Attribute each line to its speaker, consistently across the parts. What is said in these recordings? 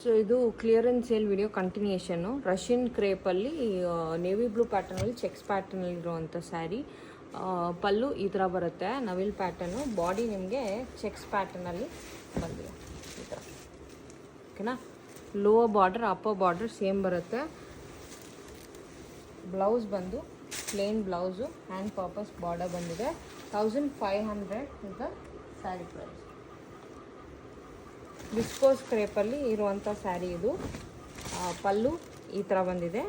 Speaker 1: So ಇದು clearance sale video ಕಂಟಿನ್ಯೂಷನ್ನು. Russian ಕ್ರೇಪಲ್ಲಿ ನೇವಿ ಬ್ಲೂ ಪ್ಯಾಟರ್ನಲ್ಲಿ ಚೆಕ್ಸ್ ಪ್ಯಾಟರ್ನಲ್ಲಿ ಇರುವಂಥ ಸ್ಯಾರಿ. ಪಲ್ಲು ಈ ಥರ ಬರುತ್ತೆ, ನವಿಲ್ ಪ್ಯಾಟರ್ನು. ಬಾಡಿ ನಿಮಗೆ ಚೆಕ್ಸ್ ಪ್ಯಾಟರ್ನಲ್ಲಿ ಬಂದಿದೆ ಈ ಥರ, ಓಕೆನಾ. Lower border upper border same ಬರುತ್ತೆ. ಬ್ಲೌಸ್ ಬಂದು plain blouse, hand purpose border ಬಂದಿದೆ. 1500 is the sari price. Viscose ಕ್ರೇಪಲ್ಲಿ ಇರುವಂಥ ಸ್ಯಾರಿ ಇದು. ಪಲ್ಲು ಈ ಥರ ಬಂದಿದೆ.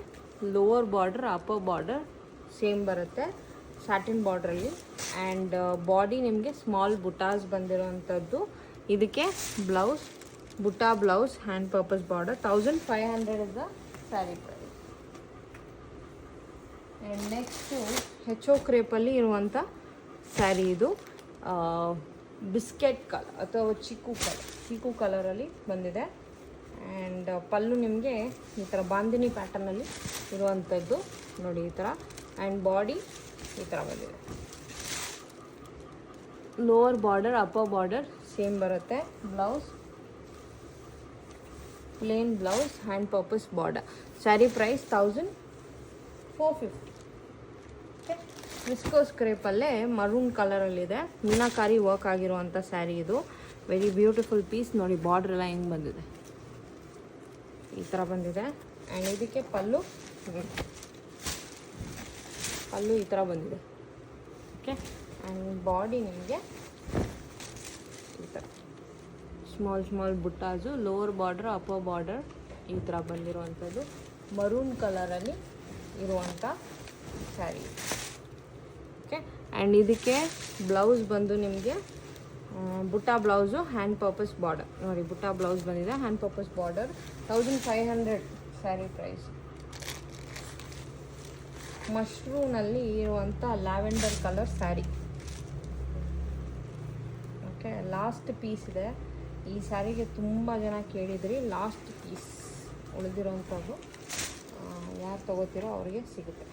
Speaker 1: Lower border upper border same ಬರುತ್ತೆ ಸ್ಯಾಟಿನ್ ಬಾರ್ಡ್ರಲ್ಲಿ. ಆ್ಯಂಡ್ ಬಾಡಿ ನಿಮಗೆ ಸ್ಮಾಲ್ ಬುಟಾಸ್ ಬಂದಿರೋವಂಥದ್ದು. ಇದಕ್ಕೆ ಬ್ಲೌಸ್, ಬುಟಾ blouse, hand purpose border. 1500 is the sari price. And next ಹೆಚ್ಚೋ ಕ್ರೇಪಲ್ಲಿ ಇರುವಂಥ ಸ್ಯಾರಿ ಇದು. ಬಿಸ್ಕೆಟ್ ಕಲರ್ ಅಥವಾ ಚೀಕು ಕಲರಲ್ಲಿ ಬಂದಿದೆ. ಆ್ಯಂಡ್ ಪಲ್ಲು ನಿಮಗೆ ಈ ಥರ ಬಾಂದಿನಿ ಪ್ಯಾಟರ್ನಲ್ಲಿ ಇರುವಂಥದ್ದು ನೋಡಿ ಈ ಥರ. ಆ್ಯಂಡ್ ಬಾಡಿ ಈ ಥರ ಬಂದಿದೆ. Lower border upper border same ಬರುತ್ತೆ. Blouse plain blouse, hand purpose border. Sari price 1450. Okay. Viscose ಕ್ರೇಪಲ್ಲೇ ಮರೂನ್ ಕಲರಲ್ಲಿದೆ, ಮೀನಾಕಾರಿ ವರ್ಕ್ ಆಗಿರುವಂಥ ಸ್ಯಾರಿ ಇದು. ವೆರಿ ಬ್ಯೂಟಿಫುಲ್ ಪೀಸ್ ನೋಡಿ. ಬಾರ್ಡ್ರ್ ಎಲ್ಲ ಹೆಂಗೆ ಬಂದಿದೆ, ಈ ಥರ ಬಂದಿದೆ. ಆ್ಯಂಡ್ ಇದಕ್ಕೆ ಪಲ್ಲು ಈ ಥರ ಬಂದಿದೆ. ಓಕೆ. ಆ್ಯಂಡ್ ಬಾಡಿ ನಿಮಗೆ ಈ ಥರ ಸ್ಮಾಲ್ ಬುಟ್ಟಾಸು, ಲೋವರ್ ಬಾರ್ಡರ್ ಅಪ್ಪರ್ ಬಾರ್ಡರ್ ಈ ಥರ ಬಂದಿರುವಂಥದ್ದು. ಮರೂನ್ ಕಲರಲ್ಲಿ ಇರುವಂಥ ಸ್ಯಾರಿ. ಓಕೆ. ಆ್ಯಂಡ್ ಇದಕ್ಕೆ ಬ್ಲೌಸ್ ಬಂದು ನಿಮಗೆ ಬುಟಾ ಬ್ಲೌಸು, ಹ್ಯಾಂಡ್ ಪರ್ಪಸ್ ಬಾರ್ಡರ್ ನೋಡಿ. ಬುಟಾ ಬ್ಲೌಸ್ ಬಂದಿದೆ, hand purpose border. 1500 sari price. ಮಶ್ರೂನಲ್ಲಿ ಇರುವಂಥ lavender colour sari. Okay. Last piece ಇದೆ ಈ ಸ್ಯಾರಿಗೆ. ತುಂಬ ಜನ ಕೇಳಿದ್ರಿ, ಲಾಸ್ಟ್ ಪೀಸ್ ಉಳಿದಿರೋವಂಥದ್ದು. ಯಾರು ತೊಗೋತೀರೋ ಅವರಿಗೆ ಸಿಗುತ್ತೆ.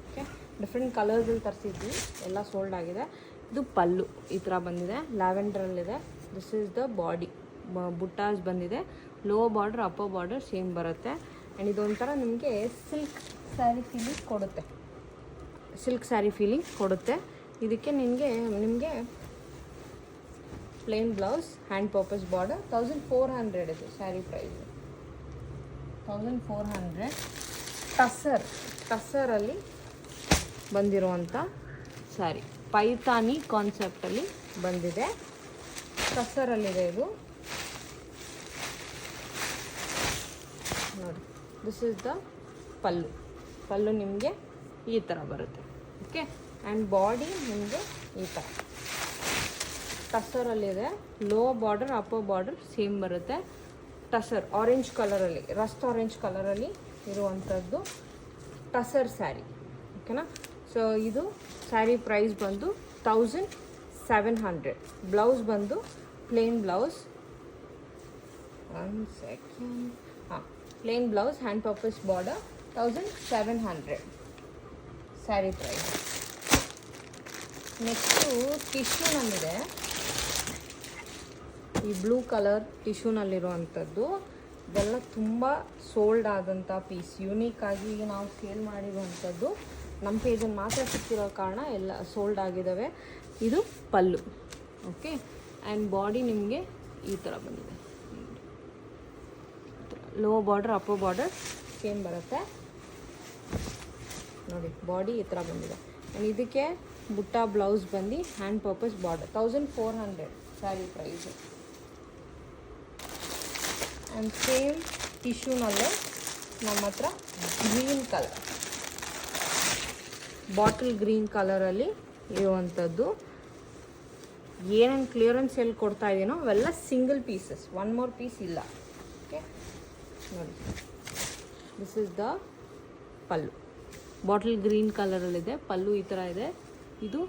Speaker 1: ಓಕೆ. ಡಿಫ್ರೆಂಟ್ ಕಲರ್ಸಲ್ಲಿ ತರಿಸಿದ್ವಿ, ಎಲ್ಲ ಸೋಲ್ಡ್ ಆಗಿದೆ. ಇದು ಪಲ್ಲು ಈ ಥರ ಬಂದಿದೆ, ಲ್ಯಾವೆಂಡ್ರಲ್ಲಿದೆ. This is the body. ಬುಟ್ಟಾಸ್ ಬಂದಿದೆ. Lower border upper border same ಬರುತ್ತೆ. ಆ್ಯಂಡ್ ಇದೊಂಥರ ನಿಮಗೆ ಸಿಲ್ಕ್ ಸ್ಯಾರಿ ಫೀಲಿಂಗ್ ಕೊಡುತ್ತೆ. ಇದಕ್ಕೆ ನಿಮಗೆ plain blouse, hand purpose border. 1400 ಇದು ಸ್ಯಾರಿ ಪ್ರೈಸ್. 1400. ಟಸರಲ್ಲಿ ಬಂದಿರುವಂಥ ಸ್ಯಾರಿ. ಪೈತಾನಿ ಕಾನ್ಸೆಪ್ಟಲ್ಲಿ ಬಂದಿದೆ. ಟಸರಲ್ಲಿದೆ ಇದು ನೋಡಿ. ದಿಸ್ ಇಸ್ ದ ಪಲ್ಲು ನಿಮಗೆ ಈ ಥರ ಬರುತ್ತೆ. ಓಕೆ. ಆ್ಯಂಡ್ ಬಾಡಿ ನಿಮಗೆ ಈ ಥರ ಟಸರಲ್ಲಿದೆ. Lower border upper border same ಬರುತ್ತೆ. ಟಸರ್ ಆರೆಂಜ್ ಕಲರಲ್ಲಿ, ರಸ್ಟ್ ಆರೆಂಜ್ ಕಲರಲ್ಲಿ ಇರುವಂಥದ್ದು ಟಸರ್ ಸ್ಯಾರಿ. ಓಕೆನಾ. ಸೊ ಇದು ಸ್ಯಾರಿ ಪ್ರೈಸ್ ಬಂದು 1700. ಬ್ಲೌಸ್ ಬಂದು plain blouse, plain blouse, hand purpose border. 1700 sari price. Next ಟಿಶ್ಯೂನಲ್ಲಿದೆ. ಈ ಬ್ಲೂ ಕಲರ್ ಟಿಶ್ಯೂನಲ್ಲಿರುವಂಥದ್ದು. ಇದೆಲ್ಲ ತುಂಬ ಸೋಲ್ಡ್ ಆದಂಥ ಪೀಸ್. ಯೂನಿಕ್ಕಾಗಿ ನಾವು ಸೇಲ್ ಮಾಡಿರುವಂಥದ್ದು. ನಮ್ಮ ಪೇಜಲ್ಲಿ ಮಾತ್ರ ಸಿಕ್ಕಿರೋ ಕಾರಣ ಎಲ್ಲ ಸೋಲ್ಡ್ ಆಗಿದ್ದಾವೆ. ಇದು ಪಲ್ಲು. ಓಕೆ. ಆ್ಯಂಡ್ ಬಾಡಿ ನಿಮಗೆ ಈ ಥರ ಬಂದಿದೆ. Lower border upper border same ಬರುತ್ತೆ ನೋಡಿ. ಬಾಡಿ ಈ ಥರ ಬಂದಿದೆ. ಆ್ಯಂಡ್ ಇದಕ್ಕೆ ಬುಟ್ಟ ಬ್ಲೌಸ್ ಬಂದು hand purpose border. 1400 sari price. And same ಟಿಶ್ಯೂನಲ್ಲೇ ನಮ್ಮ ಹತ್ರ ಗ್ರೀನ್ ಕಲರ್, ಬಾಟಲ್ ಗ್ರೀನ್ ಕಲರಲ್ಲಿ ಇರುವಂಥದ್ದು. ಏನೇನು ಕ್ಲಿಯರೆನ್ಸ್ ಎಲ್ಲಿ ಕೊಡ್ತಾ ಇದ್ದೀನೋ ಅವೆಲ್ಲ single pieces, one more piece ಇಲ್ಲ. ಓಕೆ ನೋಡಿ. ದಿಸ್ ಇಸ್ ದ ಪಲ್ಲು. ಬಾಟಲ್ ಗ್ರೀನ್ ಕಲರಲ್ಲಿದೆ. ಪಲ್ಲು ಈ ಥರ ಇದೆ. ಇದು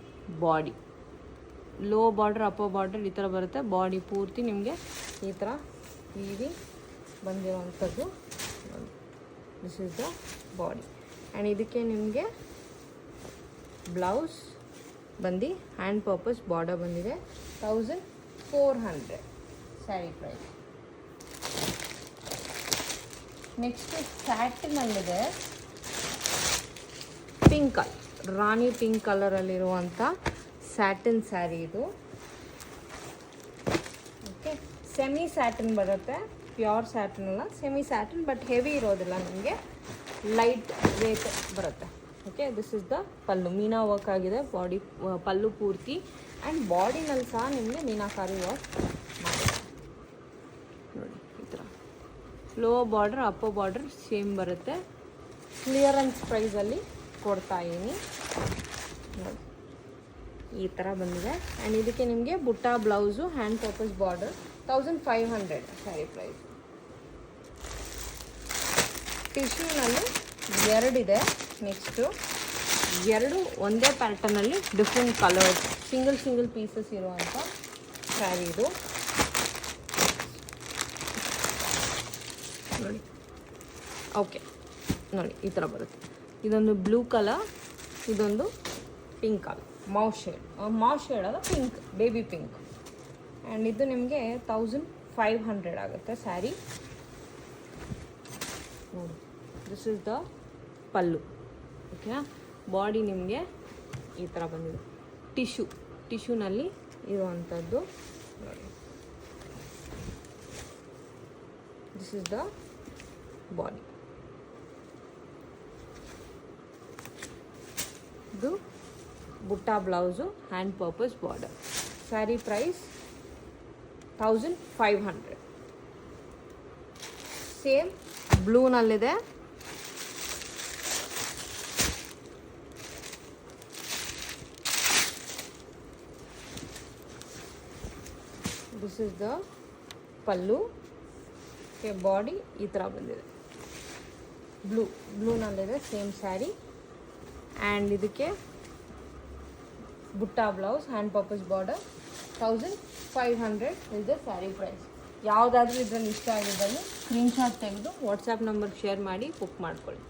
Speaker 1: body. Low border upper border ಈ ಥರ ಬರುತ್ತೆ. ಬಾಡಿ ಪೂರ್ತಿ ನಿಮಗೆ ಈ ಥರ ವೀವಿಂಗ್ ಬಂದಿರುವಂಥದ್ದು. This is the body. And ಇದಕ್ಕೆ ನಿಮಗೆ ಬ್ಲೌಸ್ ಬಂದು ಹ್ಯಾಂಡ್ ಪರ್ಪಸ್ ಬಾರ್ಡರ್ ಬಂದಿದೆ. 1400 ಸ್ಯಾರಿ ಪ್ರೈಸ್. ನೆಕ್ಸ್ಟ್ ಸ್ಯಾಟಿನಲ್ಲಿದೆ ಪಿಂಕ್ ಕಲರ್, ರಾಣಿ ಪಿಂಕ್ ಕಲರಲ್ಲಿರುವಂಥ ಸ್ಯಾಟಿನ್ ಸ್ಯಾರಿ ಇದು. ಓಕೆ, ಸೆಮಿ ಸ್ಯಾಟಿನ್ ಬರುತ್ತೆ, ಪ್ಯೂರ್ ಸ್ಯಾಟಿನ್ ಅಲ್ಲ, ಸೆಮಿ ಸ್ಯಾಟಿನ್, ಬಟ್ ಹೆವಿ ಇರೋದಿಲ್ಲ, ನಿಮಗೆ ಲೈಟ್ ವೇಟ್ ಬರುತ್ತೆ. ಓಕೆ, ದಿಸ್ ಇಸ್ ದ ಪಲ್ಲು, ಮೀನಾ ವರ್ಕ್ ಆಗಿದೆ ಬಾಡಿ ಪಲ್ಲು ಪೂರ್ತಿ. ಆ್ಯಂಡ್ ಬಾಡಿನಲ್ಲಿ ಸಹ ನಿಮಗೆ ಮೀನಾಕಾರಿ ವರ್ಕ್ ಮಾಡಿದೆ ನೋಡಿ. ಈ ಥರ lower border upper border same ಬರುತ್ತೆ. ಕ್ಲಿಯರೆನ್ಸ್ ಪ್ರೈಸಲ್ಲಿ ಕೊಡ್ತಾ ಇದ್ದೀನಿ ನೋಡಿ, ಈ ಥರ ಬಂದಿದೆ. ಆ್ಯಂಡ್ ಇದಕ್ಕೆ ನಿಮಗೆ ಬುಟ್ಟ blouse, hand purpose border, 1500 sari price. ಟಿಶ್ಯೂನಲ್ಲಿ ಎರಡಿದೆ. ನೆಕ್ಸ್ಟು ಎರಡು ಒಂದೇ ಪ್ಯಾಟರ್ನಲ್ಲಿ ಡಿಫ್ರೆಂಟ್ ಕಲರ್ಸ್, ಸಿಂಗಲ್ ಪೀಸಸ್ ಇರುವಂಥ ಸ್ಯಾರಿ ಇದು ನೋಡಿ. ಓಕೆ ನೋಡಿ, ಈ ಥರ ಬರುತ್ತೆ. ಇದೊಂದು ಬ್ಲೂ ಕಲರ್, ಇದೊಂದು ಪಿಂಕ್ ಕಲರ್, ಮಾವ್ ಶೇಡ್ ಅಲ್ಲ, ಪಿಂಕ್, ಬೇಬಿ ಪಿಂಕ್. ಆ್ಯಂಡ್ ಇದು ನಿಮಗೆ 1500 ಆಗುತ್ತೆ ಸ್ಯಾರಿ ನೋಡಿ. ದಿಸ್ ಇಸ್ ದ ಪಲ್ಲು. ಓಕೆನಾ, ಬಾಡಿ ನಿಮಗೆ ಈ ಥರ ಬಂದಿದೆ. ಟಿಶ್ಯೂನಲ್ಲಿ ಇರುವಂಥದ್ದು ನೋಡಿ. This is the body. ಇದು ಬುಟ್ಟ blouse, hand purpose border. Sari price 1500. Same ಬ್ಲೂನಲ್ಲಿದೆ. ದಿಸ್ ಇಸ್ ದ ಪಲ್ಲು. ಓಕೆ, ಬಾಡಿ ಈ ಥರ ಬಂದಿದೆ, ಬ್ಲೂನಲ್ಲಿದೆ ಸೇಮ್ ಸ್ಯಾರಿ. ಆ್ಯಂಡ್ ಇದಕ್ಕೆ ಬುಟ್ಟ blouse, hand purpose border, 1500 is the sari price. ಯಾವುದಾದ್ರೂ ಇದರಲ್ಲಿ ಇಷ್ಟ ಆಗಿದ್ದಲ್ಲಿ ಸ್ಕ್ರೀನ್ಶಾಟ್ ತೆಗೆದು ವಾಟ್ಸಪ್ ನಂಬರ್ಗೆ ಶೇರ್ ಮಾಡಿ ಬುಕ್ ಮಾಡ್ಕೊಳ್ಳಿ.